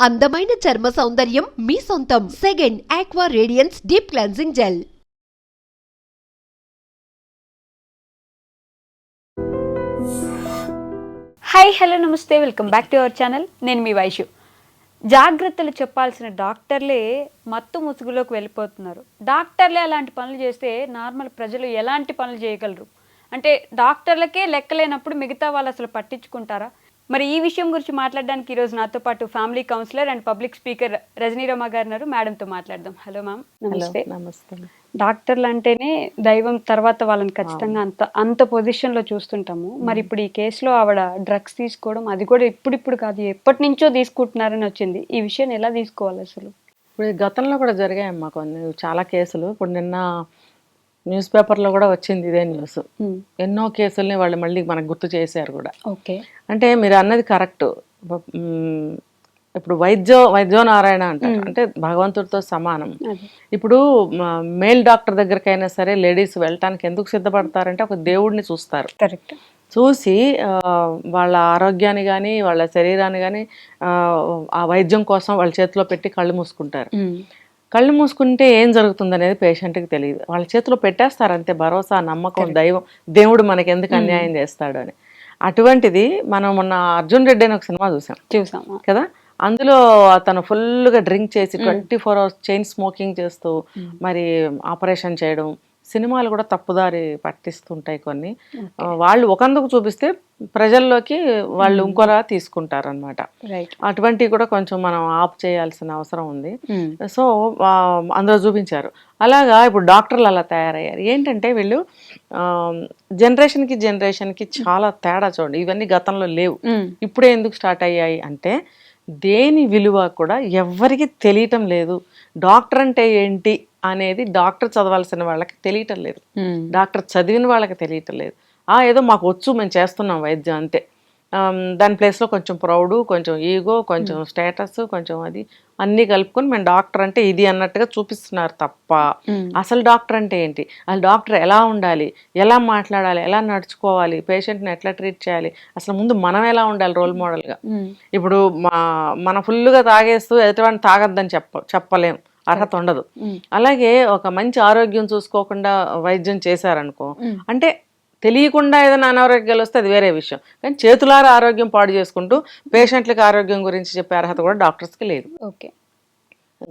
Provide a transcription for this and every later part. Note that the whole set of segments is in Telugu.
అందమైన చర్మ సౌందర్యం మీ సొంతం. Second aqua radiance deep cleansing gel. Hi hello నమస్తే, welcome back to our channel. నేను మీ వైషు. జాగ్రత్తలు చెప్పాల్సిన డాక్టర్లే మత్తు ముసుగులోకి వెళ్ళిపోతున్నారు. డాక్టర్లే అలాంటి పనులు చేస్తే నార్మల్ ప్రజలు ఎలాంటి పనులు చేయగలరు? అంటే డాక్టర్లకే లెక్కలేనప్పుడు మిగతా వాళ్ళు అసలు పట్టించుకుంటారా? మరి ఈ విషయం గురించి మాట్లాడడానికి ఈరోజు నాతో పాటు family counsellor and public speaker Rajanirama గారు ఉన్నారు. మేడంతో మాట్లాడదాం. Hello ma'am. నమస్తే. నమస్తే. డాక్టర్లు అంటేనే దైవం, తర్వాత వాళ్ళని ఖచ్చితంగా అంత పొజిషన్లో చూస్తుంటాము. మరి ఇప్పుడు ఈ కేసులో ఆవిడ డ్రగ్స్ తీసుకోవడం, అది కూడా ఇప్పుడిప్పుడు కాదు, ఎప్పటి నుంచో తీసుకుంటున్నారని వచ్చింది. ఈ విషయాన్ని ఎలా తీసుకోవాలి అసలు? ఇప్పుడు గతంలో కూడా జరిగాయమ్మా కొన్ని చాలా కేసులు. ఇప్పుడు నిన్న న్యూస్ పేపర్లో కూడా వచ్చింది ఇదే న్యూస్. ఎన్నో కేసుల్ని వాళ్ళు మళ్ళీ మనకు గుర్తు చేశారు కూడా. ఓకే, అంటే మీరు అన్నది కరెక్ట్. ఇప్పుడు వైద్యో నారాయణ అంటారు, అంటే భగవంతుడితో సమానం. ఇప్పుడు మేల్ డాక్టర్ దగ్గరకైనా సరే లేడీస్ వెళ్ళటానికి ఎందుకు సిద్ధపడతారంటే ఒక దేవుడిని చూస్తారు. కరెక్ట్. చూసి వాళ్ళ ఆరోగ్యాన్ని కానీ వాళ్ళ శరీరాన్ని కానీ ఆ వైద్యం కోసం వాళ్ళ చేతిలో పెట్టి కళ్ళు మూసుకుంటారు. కళ్ళు మూసుకుంటే ఏం జరుగుతుంది అనేది పేషెంట్కి తెలియదు. వాళ్ళ చేతిలో పెట్టేస్తారు అంతే, భరోసా, నమ్మకం, దైవం, దేవుడు మనకి ఎందుకు అన్యాయం చేస్తాడు అని. అటువంటిది మనం మొన్న అర్జున్ రెడ్డి అని ఒక సినిమా చూసాం కదా. అందులో అతను ఫుల్గా డ్రింక్ చేసి 24 hours చైన్ స్మోకింగ్ చేస్తూ మరి ఆపరేషన్ చేయడం, సినిమాలు కూడా తప్పుదారి పట్టిస్తుంటాయి కొన్ని. వాళ్ళు ఒకందుకు చూపిస్తే ప్రజల్లోకి వాళ్ళు ఇంకోలా తీసుకుంటారు అనమాట. అటువంటివి కూడా కొంచెం మనం ఆఫ్ చేయాల్సిన అవసరం ఉంది. సో అందులో చూపించారు. అలాగా ఇప్పుడు డాక్టర్లు అలా తయారయ్యారు. ఏంటంటే వీళ్ళు జనరేషన్కి చాలా తేడా చూడండి. ఇవన్నీ గతంలో లేవు, ఇప్పుడే ఎందుకు స్టార్ట్ అయ్యాయి అంటే దేని విలువ కూడా ఎవ్వరికి తెలియటం లేదు. డాక్టర్ అంటే ఏంటి అనేది డాక్టర్ చదవాల్సిన వాళ్ళకి తెలియటం లేదు, డాక్టర్ చదివిన వాళ్ళకి తెలియటం లేదు. ఏదో మాకు వచ్చు, మేము చేస్తున్నాం వైద్యం అంతే. దాని ప్లేస్లో కొంచెం ప్రౌడు, కొంచెం ఈగో, కొంచెం స్టేటస్, కొంచెం అది అన్నీ కలుపుకొని మేము డాక్టర్ అంటే ఇది అన్నట్టుగా చూపిస్తున్నారు తప్ప అసలు డాక్టర్ అంటే ఏంటి, అసలు డాక్టర్ ఎలా ఉండాలి, ఎలా మాట్లాడాలి, ఎలా నడుచుకోవాలి, పేషెంట్ని ఎట్లా ట్రీట్ చేయాలి, అసలు ముందు మనం ఎలా ఉండాలి రోల్ మోడల్గా. ఇప్పుడు మనం ఫుల్గా తాగేస్తూ ఎదుటివాడిని తాగొద్దని చెప్పలేం, అర్హత ఉండదు. అలాగే ఒక మంచి ఆరోగ్యం చూసుకోకుండా వైద్యం చేశారనుకో, అంటే తెలియకుండా ఏదైనా అనారోగ్యాలు వస్తే అది వేరే విషయం, కానీ చేతులారా ఆరోగ్యం పాడు చేసుకుంటూ పేషెంట్లకి ఆరోగ్యం గురించి చెప్పే అర్హత కూడా డాక్టర్స్కి లేదు. ఓకే,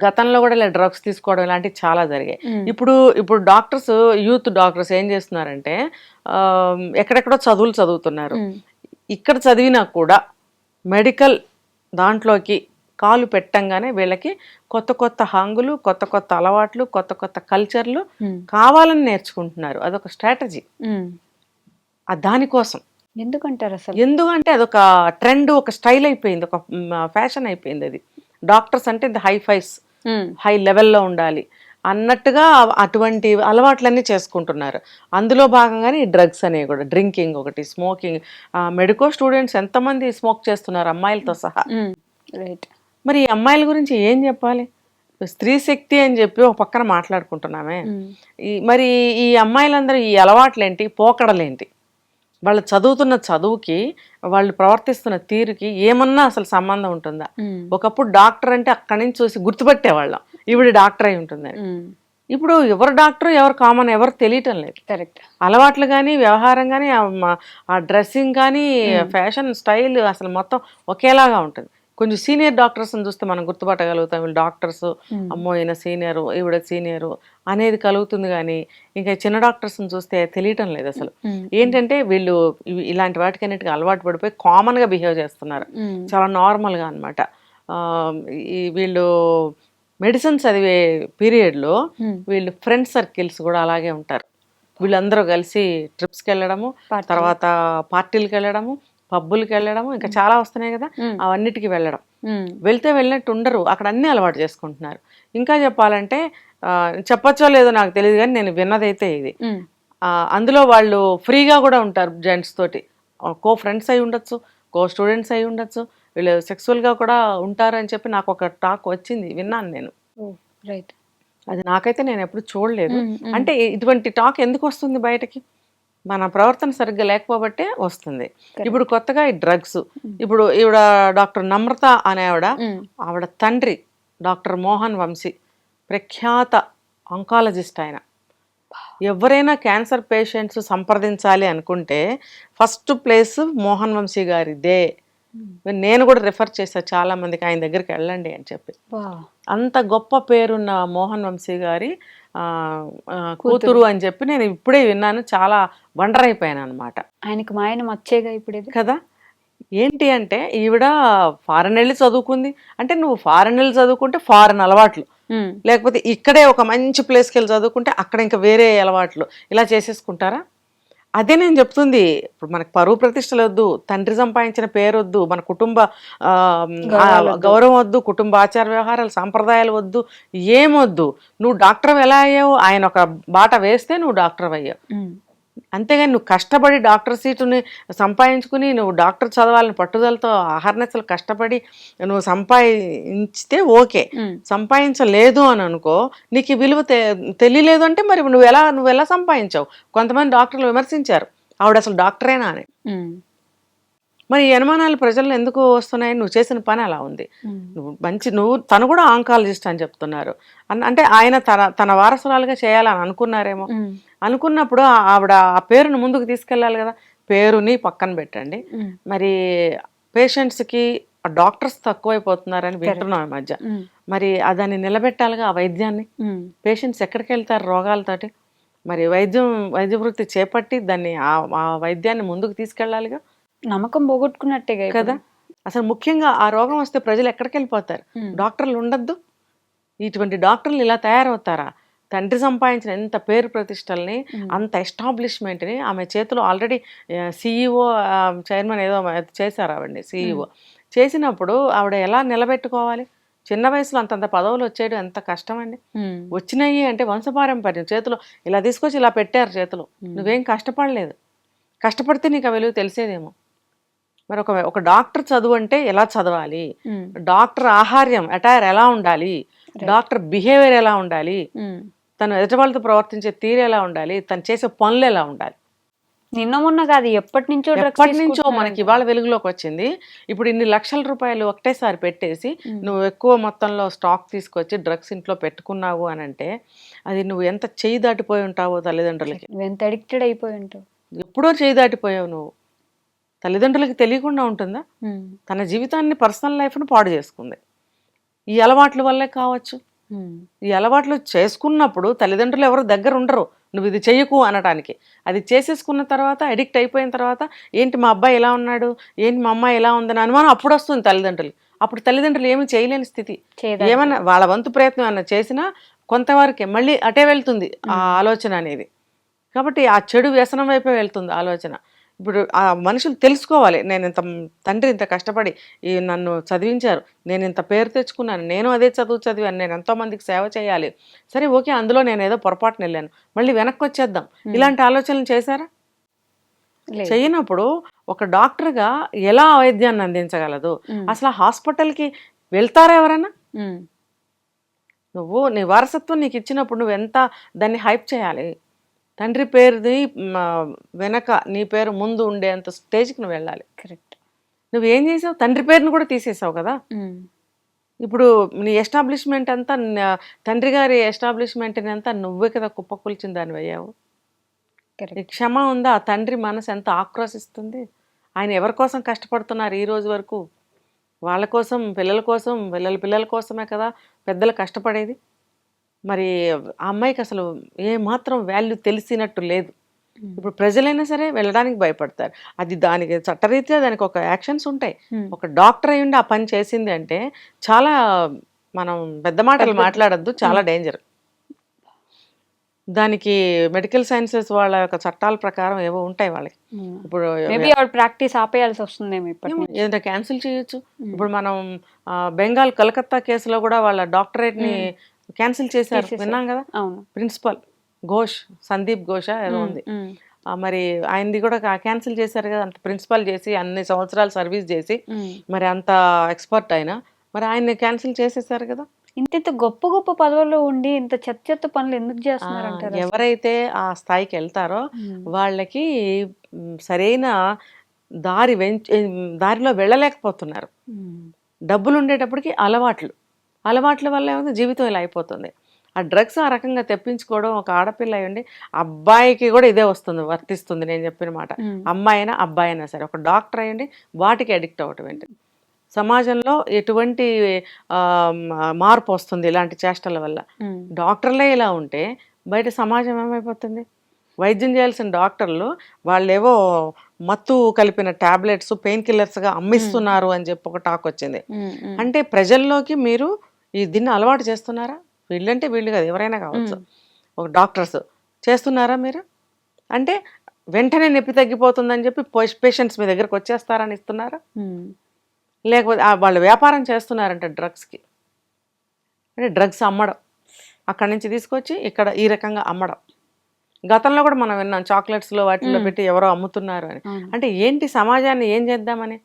గతంలో కూడా ఇలా డ్రగ్స్ తీసుకోవడం ఇలాంటివి చాలా జరిగాయి. ఇప్పుడు డాక్టర్స్, యూత్ డాక్టర్స్ ఏం చేస్తున్నారంటే ఎక్కడెక్కడో చదువుతున్నారు. ఇక్కడ చదివినా కూడా మెడికల్ దాంట్లోకి కాలు పెట్టంగానే వీళ్ళకి కొత్త కొత్త హంగులు, కొత్త కొత్త అలవాట్లు, కొత్త కొత్త కల్చర్లు కావాలని నేర్చుకుంటున్నారు. అదొక స్ట్రాటజీ. దానికోసం ఎందుకంటారు అసలు? ఎందుకంటే అదొక ట్రెండ్, ఒక స్టైల్ అయిపోయింది, ఒక ఫ్యాషన్ అయిపోయింది. అది డాక్టర్స్ అంటే హై లెవెల్లో ఉండాలి అన్నట్టుగా అటువంటి అలవాట్లన్నీ చేసుకుంటున్నారు. అందులో భాగంగానే ఈ డ్రగ్స్ అనేవి కూడా, డ్రింకింగ్ ఒకటి, స్మోకింగ్. మెడికో స్టూడెంట్స్ ఎంతమంది స్మోక్ చేస్తున్నారు అమ్మాయిలతో సహా. రైట్. మరి ఈ అమ్మాయిల గురించి ఏం చెప్పాలి? స్త్రీ శక్తి అని చెప్పి ఒక పక్కన మాట్లాడుకుంటున్నామే. మరి ఈ అమ్మాయిలందరూ ఈ అలవాట్లేంటి, పోకడలేంటి, వాళ్ళు చదువుతున్న చదువుకి, వాళ్ళు ప్రవర్తిస్తున్న తీరుకి ఏమన్నా అసలు సంబంధం ఉంటుందా? ఒకప్పుడు డాక్టర్ అంటే అక్కడి నుంచి చూసి గుర్తుపట్టేవాళ్ళం, ఇప్పుడు డాక్టర్ అయి ఉంటుందని. ఇప్పుడు ఎవరు డాక్టర్, ఎవరు కామన్, ఎవరు తెలియటం లేదు. కరెక్ట్. అలవాట్లు కానీ, వ్యవహారం కానీ, ఆ డ్రెస్సింగ్ కానీ, ఫ్యాషన్ స్టైల్ అసలు మొత్తం ఒకేలాగా ఉంటుంది. కొంచెం సీనియర్ డాక్టర్స్ని చూస్తే మనం గుర్తుపట్టగలుగుతాం, వీళ్ళు డాక్టర్స్, అమ్మో ఈయన సీనియరు, ఈవిడ సీనియరు అనేది కలుగుతుంది. కానీ ఇంకా చిన్న డాక్టర్స్ని చూస్తే తెలియటం లేదు అసలు. ఏంటంటే వీళ్ళు ఇలాంటి వాటికన్నిటికీ అలవాటు పడిపోయి కామన్గా బిహేవ్ చేస్తున్నారు, చాలా నార్మల్గా అనమాట. వీళ్ళు మెడిసిన్ చదివే పీరియడ్లో వీళ్ళు ఫ్రెండ్ సర్కిల్స్ కూడా అలాగే ఉంటారు. వీళ్ళందరూ కలిసి ట్రిప్స్కి వెళ్ళడము, తర్వాత పార్టీలకు వెళ్ళడము, పబ్బులకి వెళ్ళడము, ఇంకా చాలా వస్తున్నాయి కదా, అవన్నిటికి వెళ్ళడం. వెళ్ళినట్టు ఉండరు, అక్కడ అన్నీ అలవాటు చేసుకుంటున్నారు. ఇంకా చెప్పాలంటే చెప్పచ్చో లేదో నాకు తెలియదు, కానీ నేను విన్నదైతే ఇది. అందులో వాళ్ళు ఫ్రీగా కూడా ఉంటారు జెంట్స్ తోటి, కో ఫ్రెండ్స్ అయి ఉండొచ్చు, కో స్టూడెంట్స్ అయి ఉండొచ్చు, వీళ్ళు సెక్సువల్గా కూడా ఉంటారు అని చెప్పి నాకు ఒక టాక్ వచ్చింది, విన్నాను నేను. రైట్. అది నాకైతే నేను ఎప్పుడు చూడలేదు. అంటే ఇటువంటి టాక్ ఎందుకు వస్తుంది బయటకి? మన ప్రవర్తన సరిగ్గా లేకపోబట్టే వస్తుంది. ఇప్పుడు కొత్తగా ఈ డ్రగ్స్, ఇప్పుడు ఈవిడ డాక్టర్ నమ్రత అనే ఆవిడ తండ్రి డాక్టర్ మోహన్ వంశీ, ప్రఖ్యాత ఆంకాలజిస్ట్ ఆయన. ఎవరైనా క్యాన్సర్ పేషెంట్స్ సంప్రదించాలి అనుకుంటే ఫస్ట్ ప్లేస్ మోహన్ వంశీ గారిదే. నేను కూడా రిఫర్ చేశా చాలా మందికి, ఆయన దగ్గరికి వెళ్ళండి అని చెప్పి. అంత గొప్ప పేరున్న మోహన్ వంశీ గారి కూతురు అని చెప్పి నేను ఇప్పుడే విన్నాను. చాలా వండర్ అయిపోయాను అనమాట. ఆయనకు మా ఆయన మచ్చేగా ఇప్పుడు కదా. ఏంటి అంటే ఈవిడ ఫారెన్ వెళ్ళి చదువుకుంది అంటే, నువ్వు ఫారెన్ వెళ్ళి చదువుకుంటే ఫారెన్ అలవాట్లు, లేకపోతే ఇక్కడే ఒక మంచి ప్లేస్కి వెళ్ళి చదువుకుంటే అక్కడ ఇంకా వేరే అలవాట్లు, ఇలా చేసేసుకుంటారా? అదే నేను చెప్తుంది. ఇప్పుడు మనకు పరువు ప్రతిష్టలు వద్దు, తండ్రి సంపాదించిన పేరు వద్దు, మన కుటుంబ గౌరవం వద్దు, కుటుంబ ఆచార వ్యవహారాలు సాంప్రదాయాలు వద్దు, ఏమొద్దు. నువ్వు డాక్టర్ ఎలా అయ్యావు? ఆయన ఒక బాట వేస్తే నువ్వు డాక్టర్ అయ్యావు. అంతేగాని నువ్వు కష్టపడి డాక్టర్ సీటుని సంపాదించుకుని నువ్వు డాక్టర్ చదవాలని పట్టుదలతో అహర్నెస్లు కష్టపడి నువ్వు సంపాదించితే ఓకే. సంపాదించలేదు అని అనుకో, నీకు విలువ తెలియలేదు అంటే మరి నువ్వు ఎలా సంపాదించావు? కొంతమంది డాక్టర్లు విమర్శించారు, ఆవిడ అసలు డాక్టరేనా అని. మరి ఈ అనుమానాలు ప్రజల్లో ఎందుకు వస్తున్నాయి? నువ్వు చేసిన పని అలా ఉంది. తను కూడా ఆంకాలజిస్ట్ అని చెప్తున్నారు. అంటే ఆయన తన వారసురాలుగా చేయాలని అనుకున్నారేమో. అనుకున్నప్పుడు ఆవిడ ఆ పేరును ముందుకు తీసుకెళ్ళాలి కదా. పేరుని పక్కన పెట్టండి, మరి పేషెంట్స్కి డాక్టర్స్ తక్కువైపోతున్నారని వింటున్నాం ఈ మధ్య. మరి దాన్ని నిలబెట్టాలిగా ఆ వైద్యాన్ని. పేషెంట్స్ ఎక్కడికి వెళ్తారు రోగాలతోటి? మరి వైద్య వృత్తి చేపట్టి దాన్ని ఆ వైద్యాన్ని ముందుకు తీసుకెళ్ళాలిగా. నమ్మకం పోగొట్టుకున్నట్టే కదా. అసలు ముఖ్యంగా ఆ రోగం వస్తే ప్రజలు ఎక్కడికి వెళ్ళిపోతారు? డాక్టర్లు ఉండద్దు. ఇటువంటి డాక్టర్లు ఇలా తయారవుతారా? తండ్రి సంపాదించిన ఎంత పేరు ప్రతిష్టల్ని, అంత ఎస్టాబ్లిష్మెంట్ని ఆమె చేతిలో ఆల్రెడీ CEO చైర్మన్ ఏదో చేశారు ఆవిడని. CEO చేసినప్పుడు ఆవిడ ఎలా నిలబెట్టుకోవాలి? చిన్న వయసులో అంతంత పదవులు వచ్చేయడం ఎంత కష్టం అండి. వచ్చినాయి అంటే వంశపారంపర్యం. చేతిలో ఇలా తీసుకొచ్చి ఇలా పెట్టారు చేతిలో. నువ్వేం కష్టపడలేదు. కష్టపడితే నీకు ఆ విలువ తెలిసేదేమో. మరి ఒక డాక్టర్ చదువు అంటే ఎలా చదవాలి, డాక్టర్ ఆహార్యం అటైర్ ఎలా ఉండాలి, డాక్టర్ బిహేవియర్ ఎలా ఉండాలి, తను ఎదుటివాళ్ళతో ప్రవర్తించే తీరు ఎలా ఉండాలి, తను చేసే పనులు ఎలా ఉండాలి. నిన్న మొన్న కాదు, ఎప్పటి నుంచో మనకి ఇవాళ వెలుగులోకి వచ్చింది. ఇప్పుడు ఇన్ని లక్షల రూపాయలు ఒకటేసారి పెట్టేసి నువ్వు ఎక్కువ మొత్తంలో స్టాక్ తీసుకొచ్చి డ్రగ్స్ ఇంట్లో పెట్టుకున్నావు అని అంటే అది నువ్వు ఎంత చేయి దాటిపోయి ఉంటావో తల్లిదండ్రులకి. ఎంత అడిక్టెడ్ అయిపోయి ఉంటావు. ఎప్పుడో చేయి దాటిపోయావు నువ్వు. తల్లిదండ్రులకి తెలియకుండా ఉంటుందా? తన జీవితాన్ని, పర్సనల్ లైఫ్ను పాడు చేసుకుంది. ఈ అలవాట్ల వల్లే కావచ్చు. ఈ అలవాట్లు చేసుకున్నప్పుడు తల్లిదండ్రులు ఎవరు దగ్గర ఉండరు నువ్వు ఇది చెయ్యకు అనటానికి. అది చేసేసుకున్న తర్వాత, అడిక్ట్ అయిపోయిన తర్వాత, ఏంటి మా అబ్బాయి ఎలా ఉన్నాడు, ఏంటి మా అమ్మాయి ఎలా ఉందని అనుమానం అప్పుడు వస్తుంది తల్లిదండ్రులు. అప్పుడు తల్లిదండ్రులు ఏమీ చేయలేని స్థితి. ఏమన్నా వాళ్ళ వంతు ప్రయత్నం ఏమన్నా చేసినా కొంతవరకే మళ్ళీ అటే వెళ్తుంది ఆ ఆలోచన అనేది. కాబట్టి ఆ చెడు వ్యసనం వైపే వెళ్తుంది ఆలోచన. ఇప్పుడు ఆ మనుషులు తెలుసుకోవాలి, నేను తండ్రి ఇంత కష్టపడి నన్ను చదివించారు, నేను ఇంత పేరు తెచ్చుకున్నాను, నేను అదే చదువు చదివాను, నేను ఎంతోమందికి సేవ చేయాలి, సరే ఓకే అందులో నేను ఏదో పొరపాటున వెళ్ళాను, మళ్ళీ వెనక్కి వచ్చేద్దాం, ఇలాంటి ఆలోచనలు చేశారా? చేయనప్పుడు ఒక డాక్టర్గా ఎలా వైద్యాన్ని అందించగలదు? అసలు హాస్పిటల్కి వెళ్తారా ఎవరైనా? నువ్వు నీ వారసత్వం నీకు ఇచ్చినప్పుడు నువ్వు ఎంత దాన్ని హైప్ చేయాలి. తండ్రి పేరుది వెనక నీ పేరు ముందు ఉండేంత స్టేజ్కి నువ్వు వెళ్ళాలి. కరెక్ట్. నువ్వేం చేసావు? తండ్రి పేరును కూడా తీసేసావు కదా. ఇప్పుడు నీ ఎస్టాబ్లిష్మెంట్ అంతా, తండ్రి గారి ఎస్టాబ్లిష్మెంట్ని అంతా నువ్వే కదా కుప్పకూల్చిన దాన్ని అయ్యావు. క్షమ ఉందా? ఆ తండ్రి మనసు ఎంత ఆక్రోశిస్తుంది. ఆయన ఎవరి కోసం కష్టపడుతున్నారు ఈ రోజు వరకు? వాళ్ళ కోసం, పిల్లల కోసం, పిల్లల కోసమే కదా పెద్దలు కష్టపడేది. మరి ఆ అమ్మాయికి అసలు ఏమాత్రం వాల్యూ తెలిసినట్టు లేదు. ఇప్పుడు ప్రజలైనా సరే వెళ్ళడానికి భయపడతారు. అది దానికి చట్టరీత్యా దానికి ఒక యాక్షన్స్ ఉంటాయి. ఒక డాక్టర్ అయ్యి ఉండి ఆ పని చేసింది అంటే చాలా, మనం పెద్ద మాటలు మాట్లాడద్దు, చాలా డేంజర్. దానికి మెడికల్ సైన్సెస్ వాళ్ళ యొక్క చట్టాల ప్రకారం ఏవో ఉంటాయి వాళ్ళకి. ఇప్పుడు ప్రాక్టీస్ ఆపేయాల్సి వస్తుందేమో, ఏదైనా క్యాన్సిల్ చేయొచ్చు. ఇప్పుడు మనం బెంగాల్ కలకత్తా కేసులో కూడా వాళ్ళ డాక్టరేట్ని క్యాన్సిల్ చేశారు, విన్నాం కదా. ప్రిన్సిపల్ ఘోష్, సందీప్ ఘోష ఏదో ఉంది, మరి ఆయనది కూడా క్యాన్సిల్ చేశారు కదా. అంత ప్రిన్సిపల్ చేసి అన్ని సంవత్సరాలు సర్వీస్ చేసి మరి అంత ఎక్స్పర్ట్ అయినా మరి ఆయన్ని క్యాన్సిల్ చేసేసారు కదా. ఇంత గొప్ప గొప్ప పదవుల్లో ఉండి ఇంత చెత్త చెత్త పనులు ఎందుకు చేస్తున్నారు అంటారు అసలు? ఎవరైతే ఆ స్థాయికి వెళ్తారో ఉమ్. వాళ్ళకి సరైన దారిలో వెళ్ళలేకపోతున్నారు. ఉమ్. డబ్బులు ఉండేటప్పటికి అలవాట్ల వల్ల ఏముంది, జీవితం ఇలా అయిపోతుంది. ఆ డ్రగ్స్ ఆ రకంగా తెప్పించుకోవడం, ఒక ఆడపిల్ల అయ్యండి అబ్బాయికి కూడా ఇదే వర్తిస్తుంది నేను చెప్పిన మాట. ఉమ్. అమ్మాయి అయినా అబ్బాయి అయినా సరే, ఒక డాక్టర్ అయ్యండి వాటికి అడిక్ట్ అవ్వటం ఏంటి, సమాజంలో ఎటువంటి ఆ, మార్పు వస్తుంది ఇలాంటి చేష్టల వల్ల. ఉమ్. డాక్టర్లే ఇలా ఉంటే బయట సమాజం ఏమైపోతుంది? వైద్యం చేయాల్సిన డాక్టర్లు వాళ్ళేవో మత్తు కలిపిన టాబ్లెట్స్ పెయిన్ కిల్లర్స్గా అమ్మిస్తున్నారు అని చెప్పి ఒక టాక్ వచ్చింది. ఉమ్. ఉమ్. అంటే ప్రజల్లోకి మీరు దీన్ని అలవాటు చేస్తున్నారా? వీళ్ళంటే వీళ్ళు కాదు, ఎవరైనా కావచ్చు, ఒక డాక్టర్స్ చేస్తున్నారా మీరు? అంటే వెంటనే నొప్పి తగ్గిపోతుందని చెప్పి పేషెంట్స్ మీ దగ్గరకు వచ్చేస్తారని ఇస్తున్నారా? ఉమ్. లేకపోతే వాళ్ళు వ్యాపారం చేస్తున్నారంట డ్రగ్స్కి. అంటే డ్రగ్స్ అమ్మడం, అక్కడి నుంచి తీసుకొచ్చి ఇక్కడ ఈ రకంగా అమ్మడం. గతంలో కూడా మనం విన్నాం చాక్లెట్స్లో వాటిల్లో పెట్టి ఎవరో అమ్ముతున్నారు అని. అంటే ఏంటి, సమాజాన్ని ఏం చేద్దామని?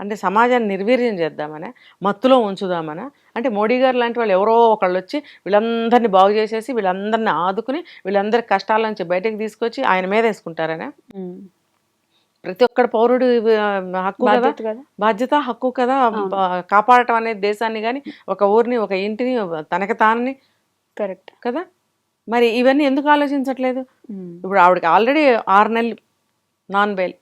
అంటే సమాజాన్ని నిర్వీర్యం చేద్దామనే, మత్తులో ఉంచుదామనా? అంటే మోడీ గారు లాంటి వాళ్ళు ఎవరో ఒకళ్ళు వచ్చి వీళ్ళందరినీ బాగు చేసేసి వీళ్ళందరినీ ఆదుకుని వీళ్ళందరి కష్టాల నుంచి బయటకు తీసుకొచ్చి ఆయన మీద వేసుకుంటారనే? ప్రతి ఒక్కడు పౌరుడు హక్కు కదా, బాధ్యత కదా. బాధ్యత, హక్కు కదా కాపాడటం అనేది దేశాన్ని కానీ ఒక ఊరిని ఒక ఇంటిని తనకి తానని కరెక్ట్ కదా. మరి ఇవన్నీ ఎందుకు ఆలోచించట్లేదు? ఇప్పుడు ఆవిడకి ఆల్రెడీ 6 నెలలు నాన్ బెయిల్,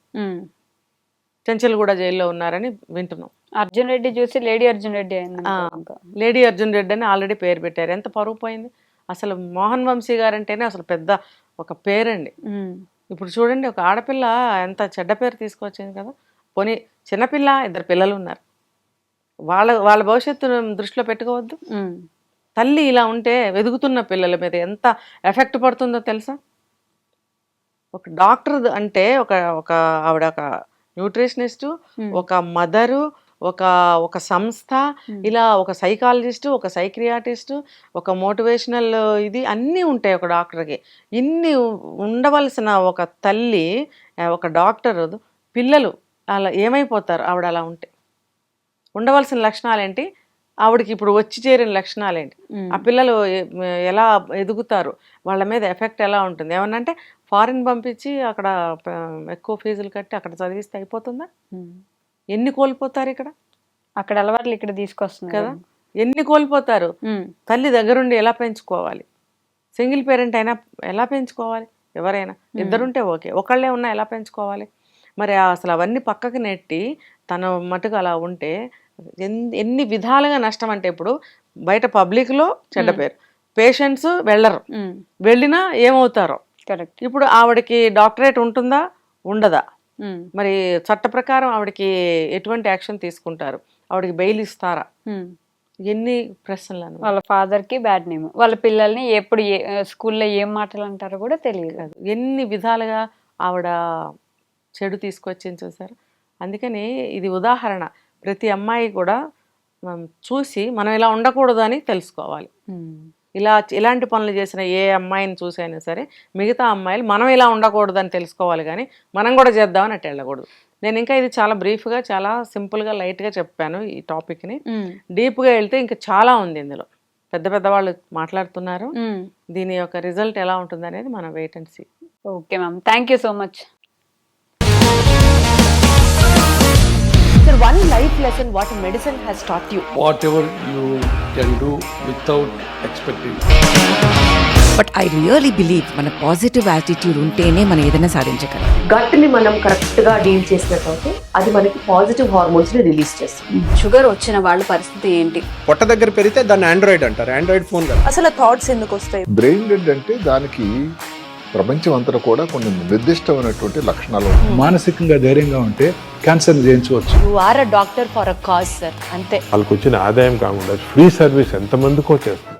చెంచల్గూడ జైల్లో ఉన్నారని వింటున్నాం. అర్జున్ రెడ్డి చూసి లేడీ అర్జున్ రెడ్డి అయింది ఇంకా. లేడీ అర్జున్ రెడ్డి అని ఆల్రెడీ పేరు పెట్టారు. ఎంత పరువు పోయింది అసలు. మోహన్ వంశీ గారంటేనే అసలు పెద్ద ఒక పేరండి. ఇప్పుడు చూడండి, ఒక ఆడపిల్ల ఎంత చెడ్డ పేరు తీసుకొచ్చింది కదా. పోనీ చిన్నపిల్ల, 2 పిల్లలు ఉన్నారు, వాళ్ళ భవిష్యత్తును దృష్టిలో పెట్టుకోవద్దు. తల్లి ఇలా ఉంటే ఎదుగుతున్న పిల్లల మీద ఎంత ఎఫెక్ట్ పడుతుందో తెలుసా? ఒక డాక్టర్ అంటే ఒక ఆవిడ ఒక న్యూట్రిషనిస్టు, ఒక మదరు, ఒక సంస్థ, ఇలా ఒక సైకాలజిస్టు, ఒక సైక్రియాటిస్టు, ఒక మోటివేషనల్ ఇది అన్నీ ఉంటాయి ఒక డాక్టర్కి. ఇన్ని ఉండవలసిన ఒక తల్లి, ఒక డాక్టర్, పిల్లలు అలా ఏమైపోతారు ఆవిడ అలా ఉంటే? ఉండవలసిన లక్షణాలు ఏంటి, ఆవిడకి ఇప్పుడు వచ్చి చేరిన లక్షణాలు ఏంటి, ఆ పిల్లలు ఎలా ఎదుగుతారు, వాళ్ళ మీద ఎఫెక్ట్ ఎలా ఉంటుంది? ఏమన్నంటే ఫారిన్ పంపించి అక్కడ ఎక్కువ ఫీజులు కట్టి అక్కడ చదివిస్తే అయిపోతుందా? ఎన్ని కోల్పోతారు ఇక్కడ? అక్కడ అలవాట్లు ఇక్కడ తీసుకొస్తుంది కదా, ఎన్ని కోల్పోతారు? తల్లి దగ్గరుండి ఎలా పెంచుకోవాలి? సింగిల్ పేరెంట్ అయినా ఎలా పెంచుకోవాలి? ఎవరైనా ఇద్దరుంటే ఓకే, ఒకళ్ళే ఉన్నా ఎలా పెంచుకోవాలి? మరి అసలు అవన్నీ పక్కకు నెట్టి తన మటుకు అలా ఉంటే ఎన్ని విధాలుగా నష్టం. అంటే ఇప్పుడు బయట పబ్లిక్లో చెడ్డ పేరు, పేషెంట్స్ వెళ్ళరు, వెళ్ళినా ఏమవుతారో. కరెక్ట్. ఇప్పుడు ఆవిడకి డాక్టరేట్ ఉంటుందా, ఉండదా? మరి చట్ట ప్రకారం ఆవిడకి ఎటువంటి యాక్షన్ తీసుకుంటారు? ఆవిడకి బెయిల్ ఇస్తారా? ఎన్ని ప్రశ్నలు. వాళ్ళ ఫాదర్ కి బ్యాడ్ నేమ్, వాళ్ళ పిల్లల్ని ఎప్పుడు స్కూల్లో ఏం మాటలు అంటారో కూడా తెలియదు. ఎన్ని విధాలుగా ఆవిడ చెడు తీసుకొచ్చింది చూసారు. అందుకని ఇది ఉదాహరణ. ప్రతి అమ్మాయి కూడా చూసి మనం ఇలా ఉండకూడదు అని తెలుసుకోవాలి. ఇలాంటి పనులు చేసిన ఏ అమ్మాయిని చూసైనా సరే మిగతా అమ్మాయిలు మనం ఇలా ఉండకూడదు అని తెలుసుకోవాలి, కానీ మనం కూడా చేద్దామని అట్లా వెళ్ళకూడదు. నేను ఇంకా ఇది చాలా బ్రీఫ్గా, చాలా సింపుల్గా, లైట్గా చెప్పాను ఈ టాపిక్ని. డీప్గా వెళ్తే ఇంకా చాలా ఉంది ఇందులో. పెద్ద వాళ్ళు మాట్లాడుతున్నారు. దీని యొక్క రిజల్ట్ ఎలా ఉంటుంది అనేది మనం wait and see. Okay ma'am, thank you so much. Sir, one life lesson what medicine has taught you. Whatever you can do without expecting. But I really believe మన పాజిటివ్ యాటిట్యూడ్ ఉంటేనే మనం ఏదైనా సాధించగలం. గట్ని మనం కరెక్ట్గా డీల్ చేసినట్లయితే అది మనకి పాజిటివ్ హార్మోన్స్ని రిలీజ్ చేస్తుంది. షుగర్ వచ్చిన వాళ్ళ పరిస్థితి ఏంటి? పొట్ట దగ్గర పెరిగితే దాన్ని ఆండ్రాయిడ్ అంటారు, ఆండ్రాయిడ్ ఫోన్ కదా. అసలు థాట్స్ ఎందుకు వస్తాయి? బ్రెయిన్ డెడ్ అంటే దానికి ప్రపంచం అంతా కూడా కొన్ని నిర్దిష్టమైనటువంటి లక్షణాలు ఉంటాయి. మానసికంగా ధైర్యంగా ఉంటే క్యాన్సర్ జయించవచ్చు. You are a doctor for a cause sir, అంతే. వాళ్ళకి వచ్చిన ఆదాయం కాకుండా ఫ్రీ సర్వీస్ ఎంతమందికో చేస్తుంది.